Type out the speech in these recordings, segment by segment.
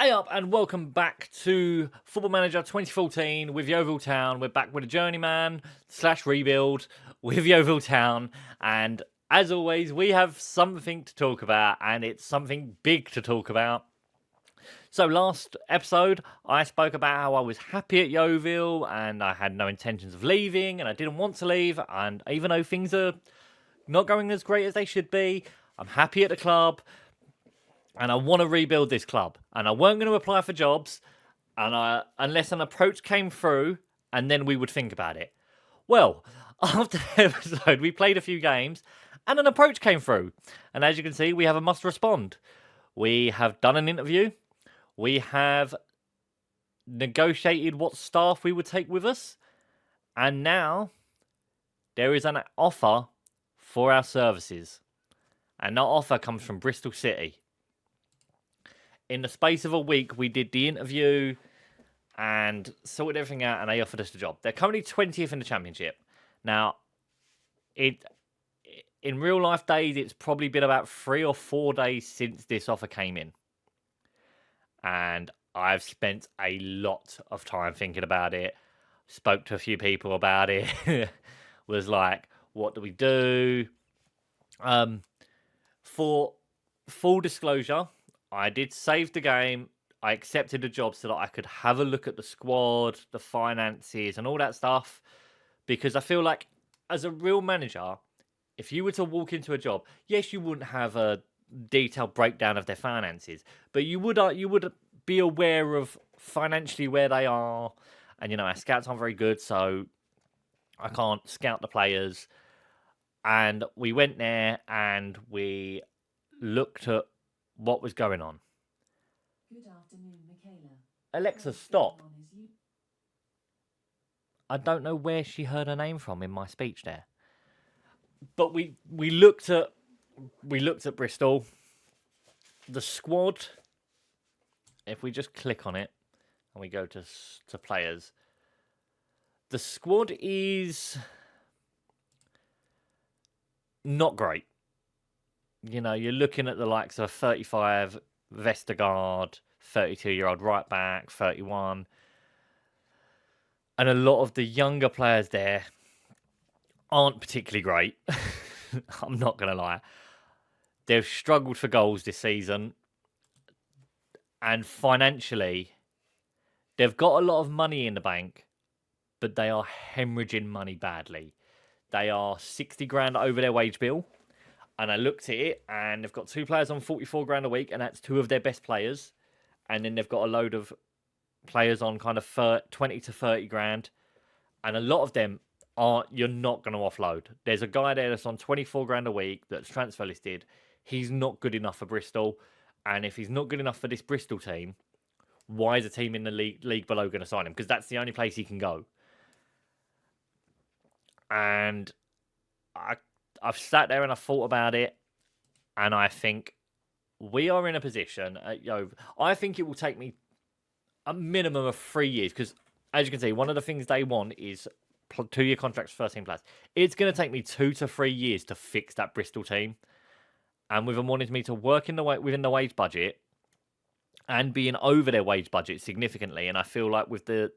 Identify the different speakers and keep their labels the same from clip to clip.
Speaker 1: Hey up and welcome back to Football Manager 2014 with Yeovil Town. We're back with a Journeyman / rebuild with Yeovil Town, and as always we have something to talk about, and it's something big to talk about. So last episode I spoke about how I was happy at Yeovil and I had no intentions of leaving and I didn't want to leave, and even though things are not going as great as they should be, I'm happy at the club. And I want to rebuild this club. And I weren't going to apply for jobs unless an approach came through, and then we would think about it. Well, after the episode, we played a few games, and an approach came through. And as you can see, we have a must respond. We have done an interview. We have negotiated what staff we would take with us. And now there is an offer for our services. And that offer comes from Bristol City. In the space of a week, we did the interview and sorted everything out, and they offered us the job. They're currently 20th in the championship. Now, in real life days, it's probably been about 3 or 4 days since this offer came in. And I've spent a lot of time thinking about it. Spoke to a few people about it. Was like, what do we do? For full disclosure, I did save the game. I accepted the job so that I could have a look at the squad, the finances, and all that stuff. Because I feel like, as a real manager, if you were to walk into a job, yes, you wouldn't have a detailed breakdown of their finances, but you would be aware of financially where they are. And, our scouts aren't very good, so I can't scout the players. And we went there and we looked at what was going on.
Speaker 2: Good afternoon, Michaela.
Speaker 1: Alexa, stop. I don't know where she heard her name from in my speech there. But we looked at Bristol. The squad, if we just click on it and we go to players, the squad is not great. You're looking at the likes of 35 Vestergaard, 32-year-old right back, 31. And a lot of the younger players there aren't particularly great. I'm not going to lie. They've struggled for goals this season. And financially, they've got a lot of money in the bank, but they are hemorrhaging money badly. They are 60 grand over their wage bill. And I looked at it, and they've got 2 players on 44 grand a week, and that's 2 of their best players. And then they've got a load of players on kind of 20 to 30 grand. And a lot of them you're not going to offload. There's a guy there that's on 24 grand a week that's transfer listed. He's not good enough for Bristol. And if he's not good enough for this Bristol team, why is a team in the league below going to sign him? Because that's the only place he can go. And I've sat there and I've thought about it, and I think we are in a position at Yeovil. I think it will take me a minimum of 3 years, because as you can see, one of the things they want is 2-year contracts for 13 players. It's going to take me 2 to 3 years to fix that Bristol team, and with them wanting me to work within the wage budget and being over their wage budget significantly, and I feel like with the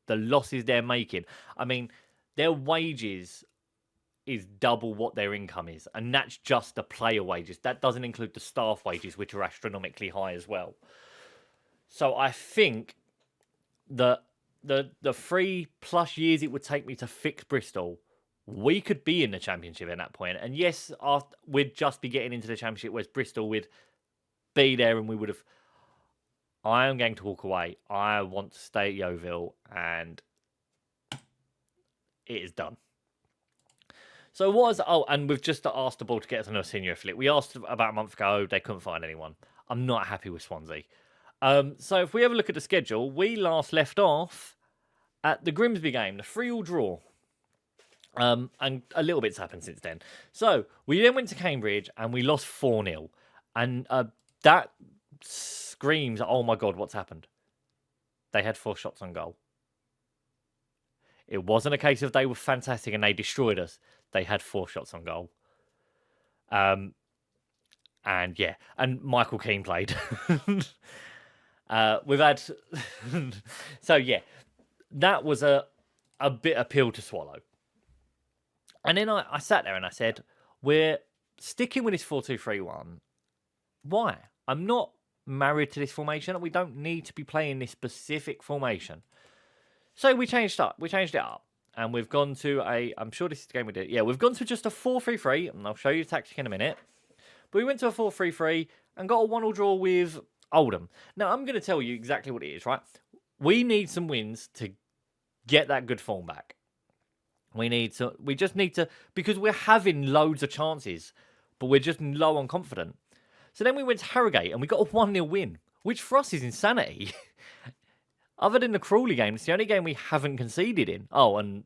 Speaker 1: losses they're making, I mean, their wages is double what their income is, and that's just the player wages. That doesn't include the staff wages, which are astronomically high as well. So I think that the 3+ years it would take me to fix Bristol, we could be in the championship at that point. And yes, we'd just be getting into the championship, whereas Bristol would be there, and we would have. I am going to walk away. I want to stay at Yeovil, and it is done. So and we've just asked the ball to get us another senior affiliate. We asked about a month ago, they couldn't find anyone. I'm not happy with Swansea. So if we have a look at the schedule, we last left off at the Grimsby game, the 3-3 draw. And a little bit's happened since then. So we then went to Cambridge and we lost 4-0. And that screams, oh my God, what's happened? They had 4 shots on goal. It wasn't a case of they were fantastic and they destroyed us. They had 4 shots on goal. And Michael Keane played. We've had so yeah, that was a bit of pill to swallow. And then I sat there and I said, we're sticking with this 4-2-3-1. Why? I'm not married to this formation. We don't need to be playing this specific formation. So we changed it up. And we've gone to I'm sure this is the game we did. Yeah, we've gone to just a 4-3-3, and I'll show you the tactic in a minute. But we went to a 4-3-3 and got a 1-1 draw with Oldham. Now, I'm going to tell you exactly what it is, right? We need some wins to get that good form back. We just need to, because we're having loads of chances, but we're just low on confidence. So then we went to Harrogate and we got a 1-0 win, which for us is insanity. Other than the Crawley game, it's the only game we haven't conceded in. Oh, and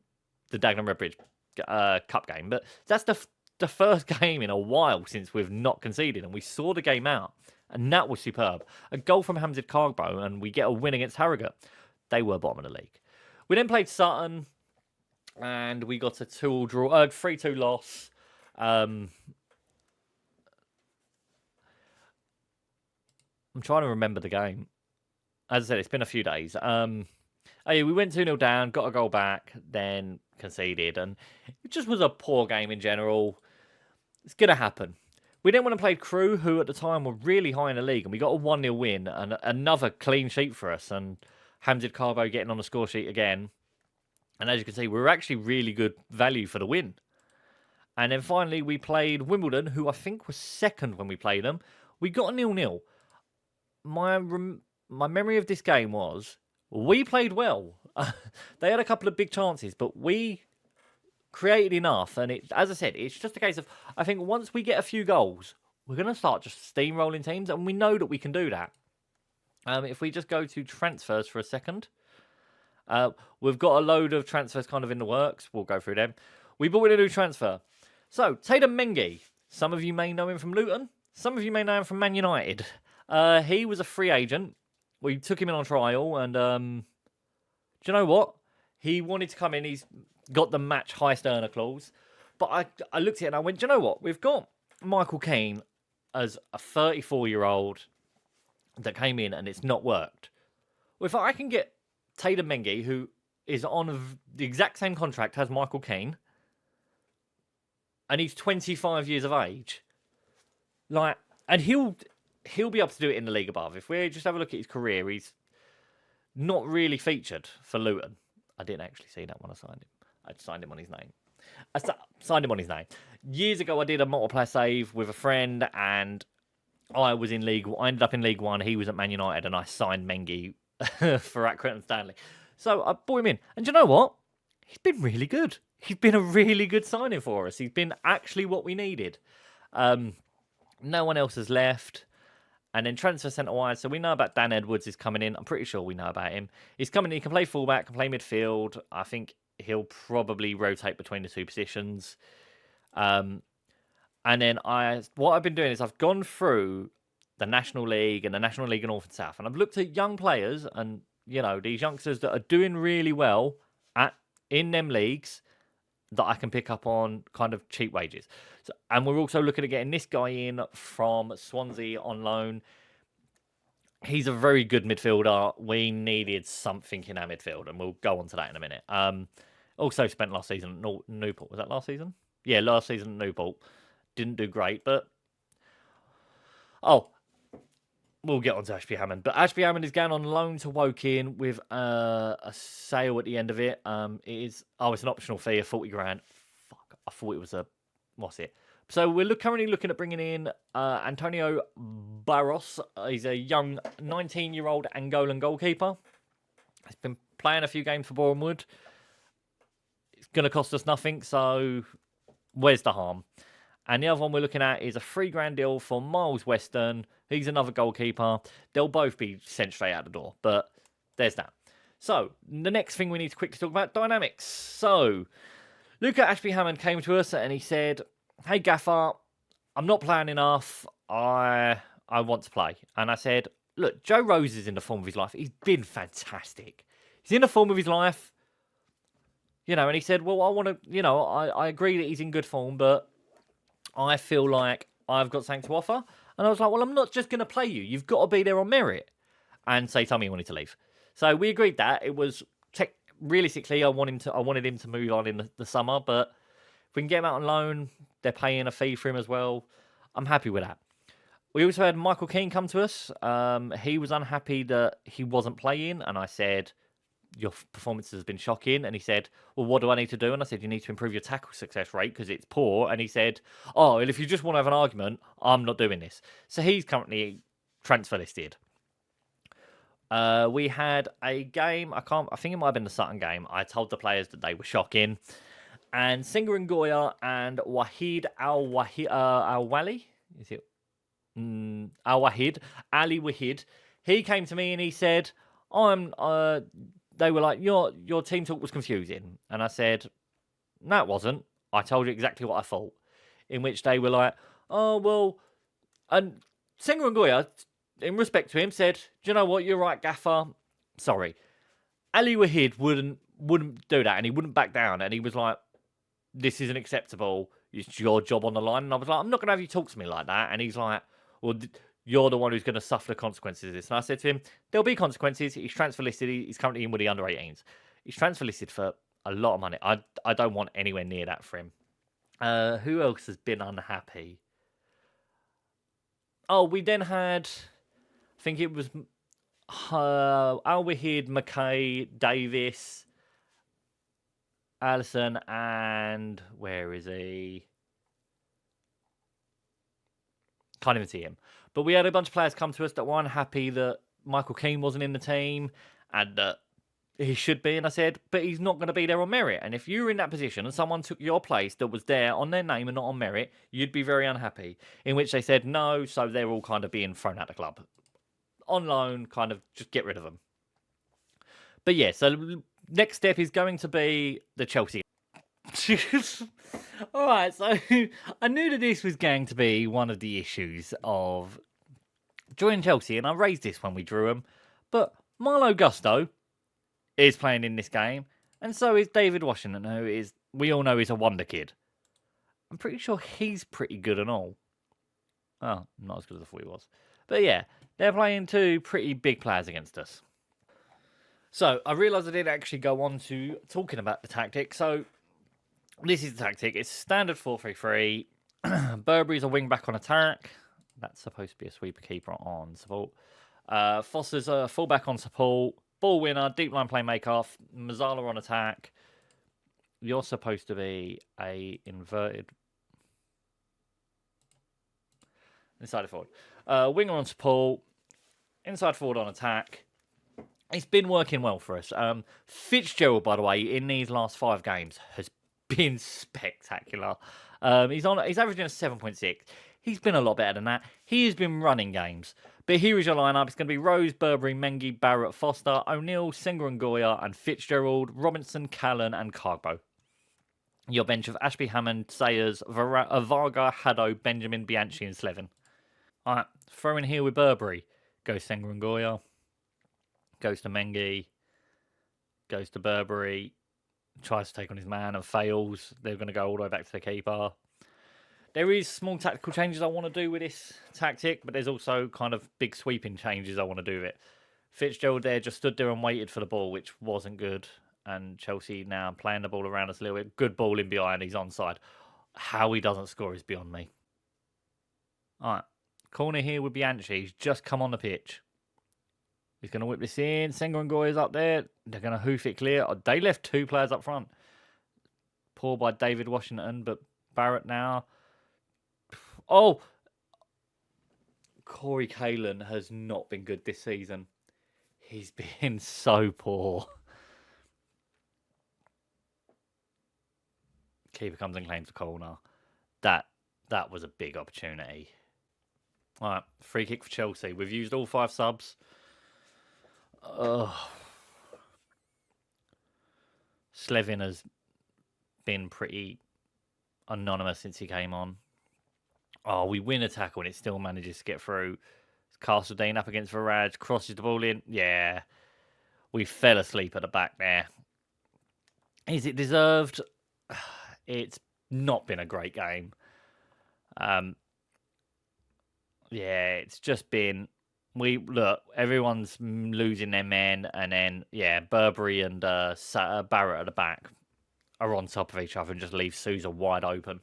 Speaker 1: the Dagenham Redbridge Cup game. But that's the first game in a while since we've not conceded, and we saw the game out, and that was superb. A goal from Hamzid Carbo, and we get a win against Harrogate. They were bottom of the league. We then played Sutton, and we got a 2-2 draw, 3-2 loss. I'm trying to remember the game. As I said, it's been a few days. We went 2-0 down, got a goal back, then conceded, and it just was a poor game in general. It's going to happen. We then went and played Crewe, who at the time were really high in the league, and we got a 1-0 win, and another clean sheet for us, and Hamzid Carbo getting on the score sheet again. And as you can see, we were actually really good value for the win. And then finally, we played Wimbledon, who I think was second when we played them. We got a 0-0. My memory of this game was we played well. They had a couple of big chances, but we created enough. And as I said, it's just a case of, I think once we get a few goals, we're going to start just steamrolling teams, and we know that we can do that. If we just go to transfers for a second, we've got a load of transfers kind of in the works. We'll go through them. We brought in a new transfer. So, Tatum Mengi. Some of you may know him from Luton. Some of you may know him from Man United. He was a free agent. We took him in on trial, and do you know what? He wanted to come in. He's got the match highest earner clause. But I looked at it and I went, do you know what? We've got Michael Keane as a 34-year-old that came in and it's not worked. Well, if I can get Tatum Mengi, who is on the exact same contract as Michael Keane, and he's 25 years of age, and he'll be able to do it in the league above. If we just have a look at his career, he's not really featured for Luton. I didn't actually see that when I signed him. I signed him on his name. Signed him on his name. Years ago, I did a multiplayer save with a friend, and I ended up in League One. He was at Man United, and I signed Mengi for Accrington and Stanley. So I brought him in. And do you know what? He's been really good. He's been a really good signing for us. He's been actually what we needed. No one else has left. And then transfer centre-wise, so we know about Dan Edwards is coming in. I'm pretty sure we know about him. He's coming in. He can play fullback, can play midfield. I think he'll probably rotate between the two positions. And then what I've been doing is I've gone through the National League and the National League of North and South, and I've looked at young players and, these youngsters that are doing really well in them leagues that I can pick up on kind of cheap wages. And we're also looking at getting this guy in from Swansea on loan. He's a very good midfielder. We needed something in our midfield, and we'll go on to that in a minute. Also spent last season at Newport. Was that last season? Yeah, last season at Newport. Didn't do great, but... we'll get on to Ashby Hammond. But Ashby Hammond is going on loan to Woking with a sale at the end of it. It's an optional fee of 40 grand. Fuck, I thought it was what's it? So we're currently looking at bringing in Antonio Barros. He's a young 19-year-old Angolan goalkeeper. He's been playing a few games for Boreham Wood. It's going to cost us nothing, so where's the harm? And the other one we're looking at is a £3 grand deal for Miles Weston. He's another goalkeeper. They'll both be sent straight out the door, but there's that. So the next thing we need to quickly talk about, dynamics. So Luca Ashby Hammond came to us and he said, "Hey Gaffer, I'm not playing enough. I want to play." And I said, "Look, Joe Rose is in the form of his life. He's been fantastic. He's in the form of his life." And he said, "Well, I want to, I agree that he's in good form, but I feel like I've got something to offer." And I was like, "Well, I'm not just going to play you. You've got to be there on merit." and say Tommy wanted to leave. So we agreed that it was realistically I wanted him to move on in the summer, but if we can get him out on loan, they're paying a fee for him as well. I'm happy with that. We also had Michael Keane come to us. He was unhappy that he wasn't playing, and I said, your performance has been shocking. And he said, well, what do I need to do? And I said, you need to improve your tackle success rate because it's poor. And he said, oh, well, if you just want to have an argument, I'm not doing this. So he's currently transfer listed. We had a game. I think it might have been the Sutton game. I told the players that they were shocking. And Singer and Goya and Wahid Al-Wali, is it? Al-Wahid, Ali Wahid, he came to me and he said, they were like, your team talk was confusing. And I said, no, it wasn't. I told you exactly what I thought. In which they were like, oh, well, and Singer and Goya, in respect to him, said, do you know what, you're right, Gaffer. Sorry. Ali Wahid wouldn't do that, and he wouldn't back down, and he was like, this isn't acceptable. It's your job on the line. And I was like, I'm not going to have you talk to me like that. And he's like, well, you're the one who's going to suffer the consequences of this. And I said to him, there'll be consequences. He's transfer listed. He's currently in with the under 18s. He's transfer listed for a lot of money. I don't want anywhere near that for him. Who else has been unhappy? Oh, we then had, I think it was Al-Wahid, McKay, Davis, Allison, and where is he? Can't even see him. But we had a bunch of players come to us that were unhappy that Michael Keane wasn't in the team and that he should be. And I said, but he's not going to be there on merit. And if you were in that position and someone took your place that was there on their name and not on merit, you'd be very unhappy. In which they said no, so they're all kind of being thrown out the club. On loan, kind of just get rid of them. But yeah, so next step is going to be the Chelsea. All right, so I knew that this was going to be one of the issues of joining Chelsea, and I raised this when we drew them. But Marlo Gusto is playing in this game, and so is David Washington, who we all know is a wonder kid. I'm pretty sure he's pretty good and all. Oh, not as good as I thought he was. But yeah, they're playing two pretty big players against us. So I realised I didn't actually go on to talking about the tactic. So this is the tactic. It's standard 4-3-3. Burberry's a wing back on attack. That's supposed to be a sweeper keeper on support. Foster's a full back on support. Ball winner, deep line playmaker. Mazzala on attack. You're supposed to be a inverted inside forward. Winger on support. Inside forward on attack. It's been working well for us. Fitzgerald, by the way, in these last 5 games has been spectacular. He's averaging a 7.6. He's been a lot better than that. He has been running games. But here is your lineup. It's going to be Rose, Burberry, Mengi, Barrett, Foster, O'Neill, Singer and Goya, and Fitzgerald, Robinson, Callan, and Carbo. Your bench of Ashby, Hammond, Sayers, Varga, Haddo, Benjamin, Bianchi, and Slevin. All right, throw in here with Burberry. Goes Singer and Goya. Goes to Mengi. Goes to Burberry. Tries to take on his man and fails. They're going to go all the way back to the keeper. There is small tactical changes I want to do with this tactic, but there's also kind of big sweeping changes I want to do with it. Fitzgerald there just stood there and waited for the ball, which wasn't good. And Chelsea now playing the ball around us a little bit. Good ball in behind. He's onside. How he doesn't score is beyond me. All right. Corner here with Bianchi. He's just come on the pitch. He's going to whip this in. Singer and Goya's up there. They're going to hoof it clear. They left 2 players up front. Poor by David Washington, but Barrett now. Oh! Corey Callan has not been good this season. He's been so poor. Keeper comes and claims the corner. That was a big opportunity. All right, free kick for Chelsea. We've used all 5 subs. Slevin has been pretty anonymous since he came on. Oh, we win a tackle and it still manages to get through. Castledine up against Varaj, crosses the ball in. Yeah, we fell asleep at the back there. Is it deserved? It's not been a great game. Yeah, it's just been Look, everyone's losing their men, and then yeah, Burberry and Barrett at the back are on top of each other and just leave Sousa wide open.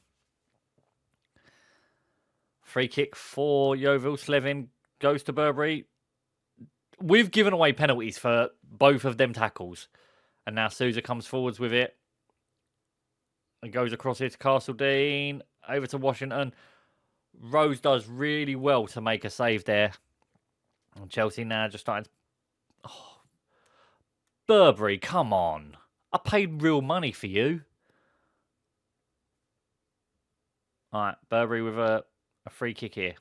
Speaker 1: Free kick for Yeovil. Slevin goes to Burberry. We've given away penalties for both of them tackles, and now Sousa comes forwards with it. It goes across here to Castledine, over to Washington. Rose does really well to make a save there. And Chelsea now just starting to... Oh. Burberry, come on. I paid real money for you. Alright, Burberry with a free kick here.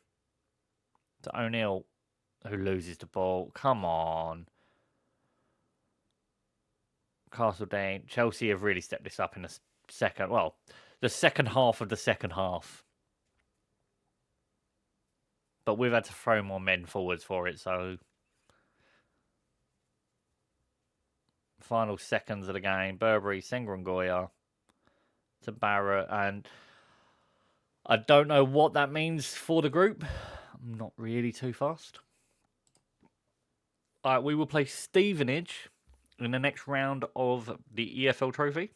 Speaker 1: To O'Neill, who loses the ball. Come on. Castledine. Chelsea have really stepped this up in the second... Well, the second half of the second half. But we've had to throw more men forwards for it, so... Final seconds of the game. Burberry, Sengrangoya to Barrett. And I don't know what that means for the group. I'm not really too fast. All right, we will play Stevenage in the next round of the EFL Trophy.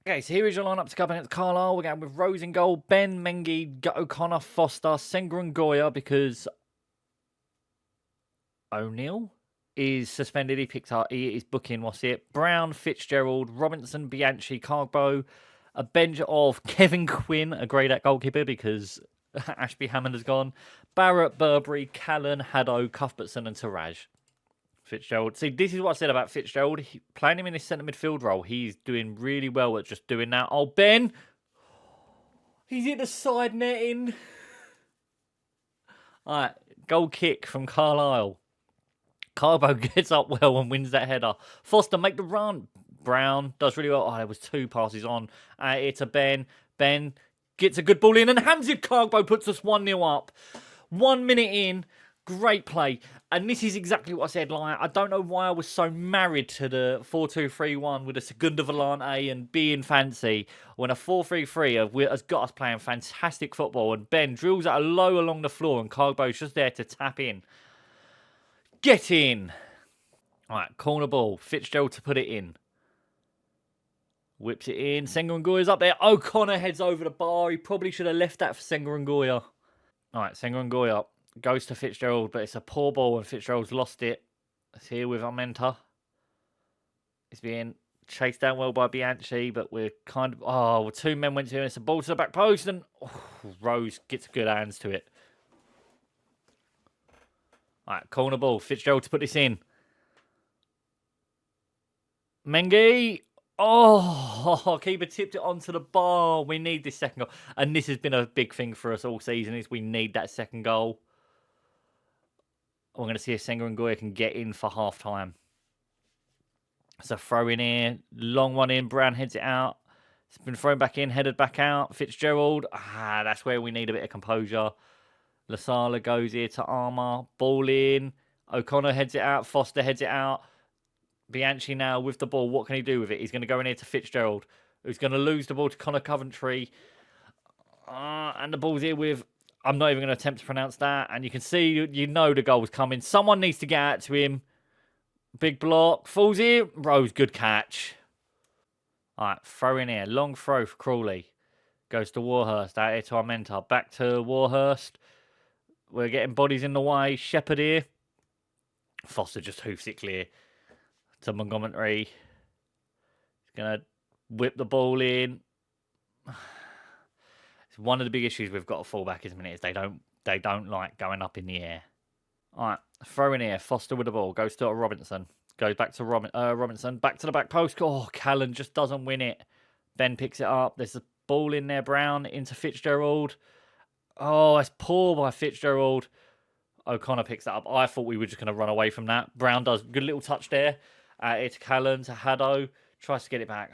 Speaker 1: Okay, so here is your lineup to come against Carlisle. We're going with Rose in goal, Ben, Mengi, O'Connor, Foster, Sengrangoya, because O'Neill is suspended. He is booking, what's it? Brown, Fitzgerald, Robinson, Bianchi, Carbo, a bench of Kevin Quinn, a grade at goalkeeper because Ashby Hammond has gone. Barrett, Burberry, Callan, Haddo, Cuthbertson and Taraj. Fitzgerald. See, this is what I said about Fitzgerald. Playing him in his centre midfield role, he's doing really well at just doing that. Oh, Ben! He's hit the side netting. Alright, goal kick from Carlisle. Carbo gets up well and wins that header. Foster, make the run. Brown does really well. Oh, there was 2 passes on. Here to Ben. Ben gets a good ball in and Hamzib Carbo puts us 1-0 up. 1 minute in. Great play. And this is exactly what I said. Like, I don't know why I was so married to the 4-2-3-1 with a Segunda Volante and being fancy when a 4-3-3 has got us playing fantastic football. And Ben drills at a low along the floor and Carbo's just there to tap in. Get in. All right, corner ball. Fitzgerald to put it in. Whips it in. Sengrangoya's up there. O'Connor heads over the bar. He probably should have left that for Sengrangoya. All right, Sengrangoya goes to Fitzgerald, but it's a poor ball and Fitzgerald's lost it. It's here with Armenta. It's being chased down well by Bianchi, but we're kind of... Oh, 2 men went to him. It's a ball to the back post and Rose gets good hands to it. All right, corner ball. Fitzgerald to put this in. Mengi. Oh, keeper tipped it onto the bar. We need this second goal. And this has been a big thing for us all season, is we need that second goal. We're going to see if Sengrangoya can get in for half-time. So throw in here. Long one in. Brown heads it out. It's been thrown back in, headed back out. Fitzgerald. That's where we need a bit of composure. Lasala goes here to Armour. Ball in. O'Connor heads it out. Foster heads it out. Bianchi now with the ball. What can he do with it? He's going to go in here to Fitzgerald, who's going to lose the ball to Connor Coventry. And the ball's here with... I'm not even going to attempt to pronounce that. And you can see, you know the goal's coming. Someone needs to get out to him. Big block. Falls here. Rose, good catch. All right, throw in here. Long throw for Crawley. Goes to Warhurst. Out here to Armenta. Back to Warhurst. We're getting bodies in the way. Shepherd here. Foster just hoofs it clear to Montgomery. He's going to whip the ball in. It's one of the big issues we've got at fullback, isn't it? Is they don't like going up in the air. All right, throw in here. Foster with the ball. Goes to Robinson. Goes back to Robinson. Back to the back post. Oh, Callan just doesn't win it. Ben picks it up. There's a ball in there. Brown into Fitzgerald. Oh, it's poor by Fitzgerald. O'Connor picks it up. I thought we were just going to run away from that. Brown does good little touch there. It's Callan to Haddo. Tries to get it back.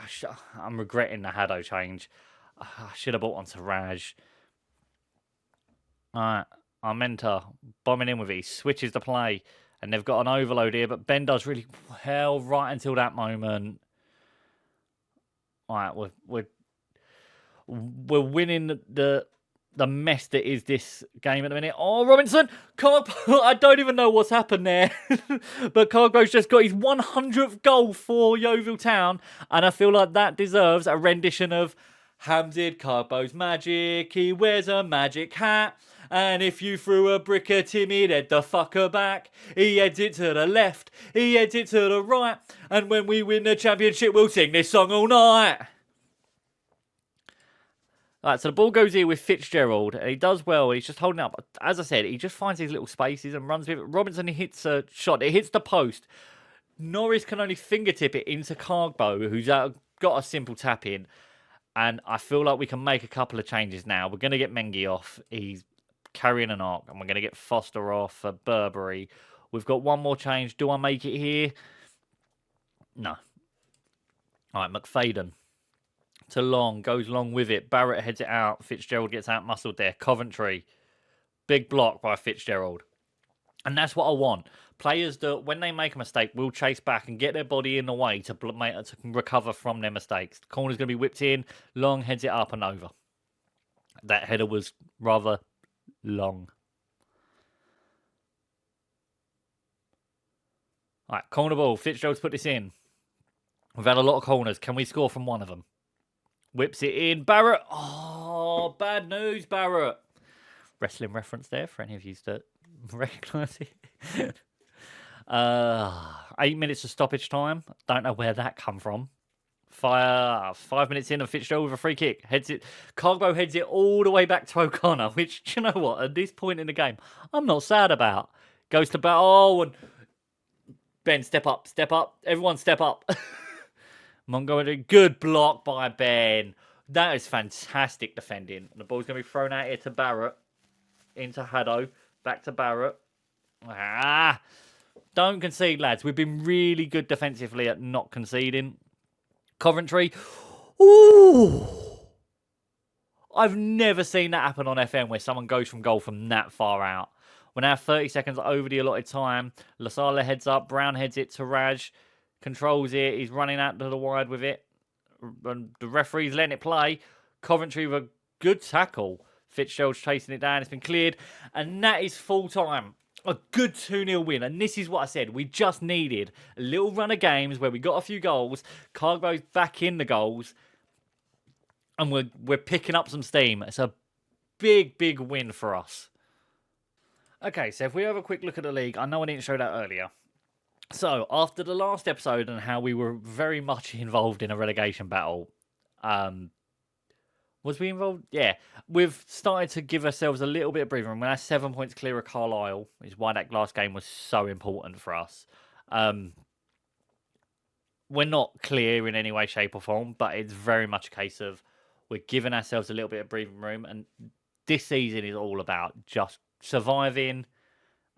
Speaker 1: I'm regretting the Haddo change. I should have bought on to Raj. All right. Armenta bombing in with it. He switches the play. And they've got an overload here. But Ben does really well right until that moment. All right. We're winning the the mess that is this game at the minute. Oh, Robinson! I don't even know what's happened there. But Cargo's just got his 100th goal for Yeovil Town. And I feel like that deserves a rendition of Hamzid Carbo's magic. He wears a magic hat. And if you threw a brick at him, he'd head the fucker back. He heads it to the left. He heads it to the right. And when we win the championship, we'll sing this song all night. Alright, so the ball goes here with Fitzgerald, and he does well. He's just holding up. As I said, he just finds these little spaces and runs with it. Robinson hits a shot. It hits the post. Norris can only fingertip it into Carbo, who's got a simple tap in. And I feel like we can make a couple of changes now. We're going to get Mengi off. He's carrying an arc, and we're going to get Foster off for Burberry. We've got one more change. Do I make it here? No. Alright, McFadden. To Long, goes long with it. Barrett heads it out. Fitzgerald gets out muscled there. Coventry. Big block by Fitzgerald. And that's what I want. Players that, when they make a mistake, will chase back and get their body in the way to recover from their mistakes. The corner's going to be whipped in. Long heads it up and over. That header was rather long. All right, corner ball. Fitzgerald's put this in. We've had a lot of corners. Can we score from one of them? Whips it in. Barrett. Oh, bad news, Barrett. Wrestling reference there for any of you that recognise it. 8 minutes of stoppage time. Don't know where that come from. 5 minutes in, and Fitzgerald with a free kick. Heads it. Cargo heads it all the way back to O'Connor, which, do you know what? At this point in the game, I'm not sad about. Goes to battle. Oh, and Ben, step up. Step up. Everyone step up. Montgomery, good block by Ben. That is fantastic defending. The ball's going to be thrown out here to Barrett. Into Haddo. Back to Barrett. Don't concede, lads. We've been really good defensively at not conceding. Coventry. Ooh. I've never seen that happen on FM where someone goes from goal from that far out. We're now 30 seconds over the allotted time. Lasala heads up. Brown heads it to Raj. Controls it. He's running out to the wide with it. And the referee's letting it play. Coventry with a good tackle. Fitzgerald's chasing it down. It's been cleared. And that is full time. A good 2-0 win. And this is what I said. We just needed a little run of games where we got a few goals. Cargo's back in the goals. And we're picking up some steam. It's a big, big win for us. Okay, so if we have a quick look at the league. I know I didn't show that earlier. So, after the last episode and how we were very much involved in a relegation battle, was we involved? Yeah. We've started to give ourselves a little bit of breathing room. We're now 7 points clear of Carlisle, which is why that last game was so important for us. We're not clear in any way, shape or form, but it's very much a case of we're giving ourselves a little bit of breathing room. And this season is all about just surviving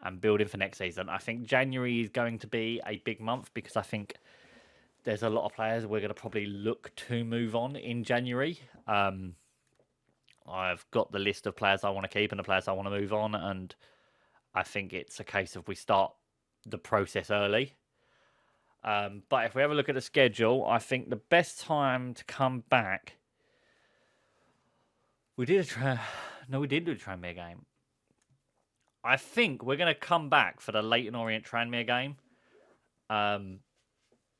Speaker 1: and building for next season. I think January is going to be a big month because I think there's a lot of players we're going to probably look to move on in January. I've got the list of players I want to keep and the players I want to move on, and I think it's a case of we start the process early. But if we have a look at the schedule, I think the best time to come back... We didn't do a Tranmere game. I think we're going to come back for the Leyton Orient Tranmere game.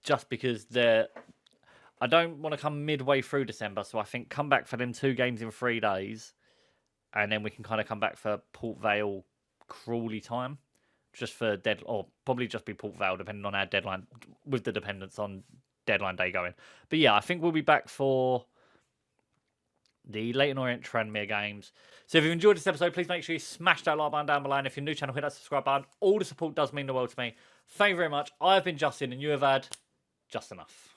Speaker 1: Just because I don't want to come midway through December, so I think come back for them 2 games in 3 days. And then we can kind of come back for Port Vale Crawley time. Just for or probably just be Port Vale, depending on our deadline, with the dependence on deadline day going. But yeah, I think we'll be back for the Leyton Orient Tranmere games. So if you've enjoyed this episode, please make sure you smash that like button down below. And if you're new to the channel, hit that subscribe button. All the support does mean the world to me. Thank you very much. I've been Justin, and you have had just enough.